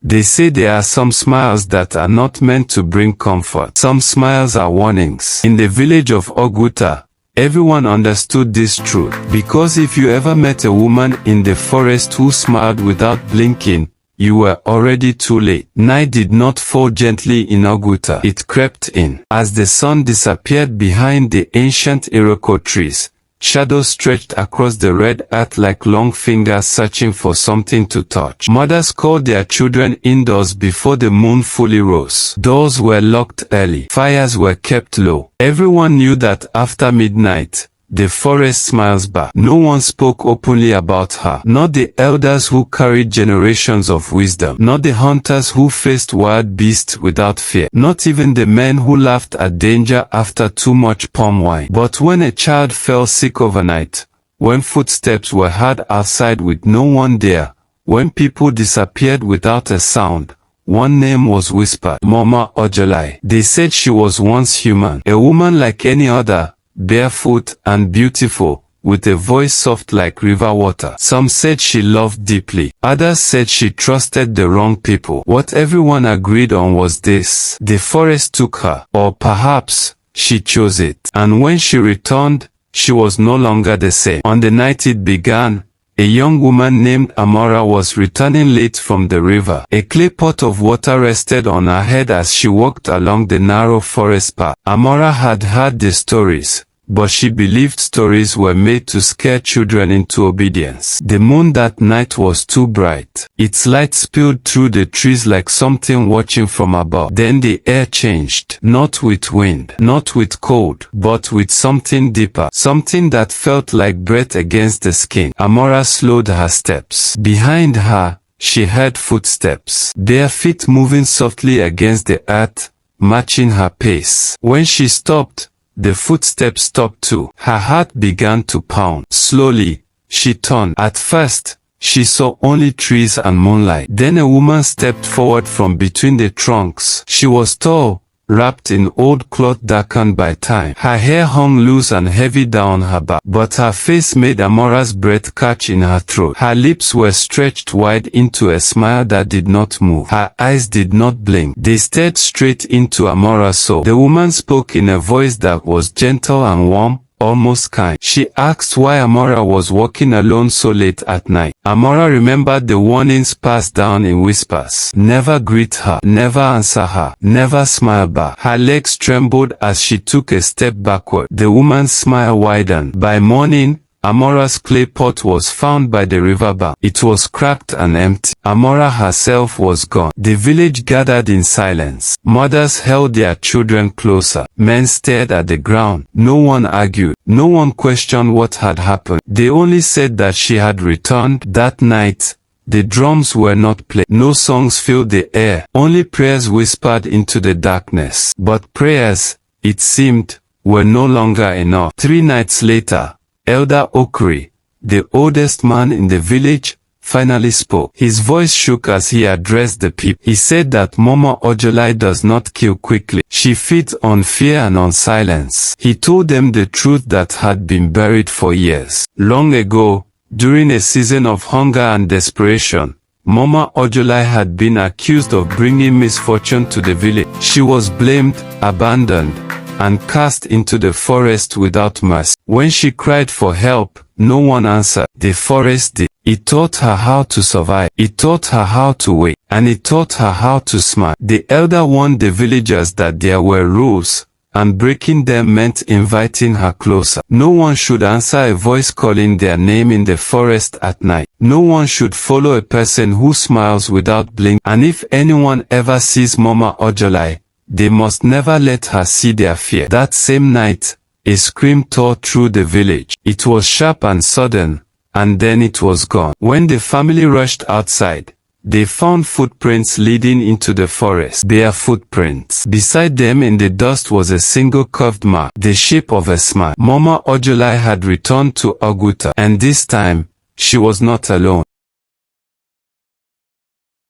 They say there are some smiles that are not meant to bring comfort. Some smiles are warnings. In the village of Oguta, everyone understood this truth, because if you ever met a woman in the forest who smiled without blinking, you were already too late. Night did not fall gently in Oguta. It crept in. As the sun disappeared behind the ancient Iroko trees, shadows stretched across the red earth like long fingers searching for something to touch. Mothers called their children indoors before the moon fully rose. Doors were locked early. Fires were kept low. Everyone knew that after midnight, the forest smiles back. No one spoke openly about her. Not the elders who carried generations of wisdom. Not the hunters who faced wild beasts without fear. Not even the men who laughed at danger after too much palm wine. But when a child fell sick overnight, when footsteps were heard outside with no one there, when people disappeared without a sound, one name was whispered: Mama Ojolai. They said she was once human, a woman like any other, barefoot and beautiful, with a voice soft like river water. Some said she loved deeply. Others said she trusted the wrong people. What everyone agreed on was this: the forest took her, or perhaps she chose it. And when she returned, she was no longer the same. On the night it began, a young woman named Amora was returning late from the river. A clay pot of water rested on her head as she walked along the narrow forest path. Amora had heard the stories, but she believed stories were made to scare children into obedience. The moon that night was too bright. Its light spilled through the trees like something watching from above. Then the air changed, not with wind, not with cold, but with something deeper, something that felt like breath against the skin. Amora slowed her steps. Behind her, she heard footsteps, bare feet moving softly against the earth, matching her pace. When she stopped, the footsteps stopped too. Her heart began to pound. Slowly, she turned. At first, she saw only trees and moonlight. Then a woman stepped forward from between the trunks. She was tall, wrapped in old cloth darkened by time. Her hair hung loose and heavy down her back, but her face made Amora's breath catch in her throat. Her lips were stretched wide into a smile that did not move. Her eyes did not blink. They stared straight into Amora's soul. The woman spoke in a voice that was gentle and warm, almost kind. She asked why Amora was walking alone so late at night. Amora remembered the warnings passed down in whispers. Never greet her, never answer her, never smile back. Her legs trembled as she took a step backward. The woman's smile widened. By morning, Amora's clay pot was found by the riverbank. It was cracked and empty. Amora herself was gone. The village gathered in silence. Mothers held their children closer. Men stared at the ground. No one argued. No one questioned what had happened. They only said that she had returned. That night, the drums were not played. No songs filled the air. Only prayers whispered into the darkness. But prayers, it seemed, were no longer enough. 3 nights later, Elder Okri, the oldest man in the village, finally spoke. His voice shook as he addressed the people. He said that Mama Ojolai does not kill quickly. She feeds on fear and on silence. He told them the truth that had been buried for years. Long ago, during a season of hunger and desperation, Mama Ojolai had been accused of bringing misfortune to the village. She was blamed, abandoned, and cast into the forest without mercy. When she cried for help, no one answered. The forest did. It taught her how to survive. It taught her how to wait. And it taught her how to smile. The elder warned the villagers that there were rules, and breaking them meant inviting her closer. No one should answer a voice calling their name in the forest at night. No one should follow a person who smiles without blinking. And if anyone ever sees Mama Ojolai, they must never let her see their fear. That same night, a scream tore through the village. It was sharp and sudden, and then it was gone. When the family rushed outside, they found footprints leading into the forest. Bare footprints. Beside them in the dust was a single curved mark, the shape of a smile. Mama Ojolai had returned to Oguta, and this time, she was not alone.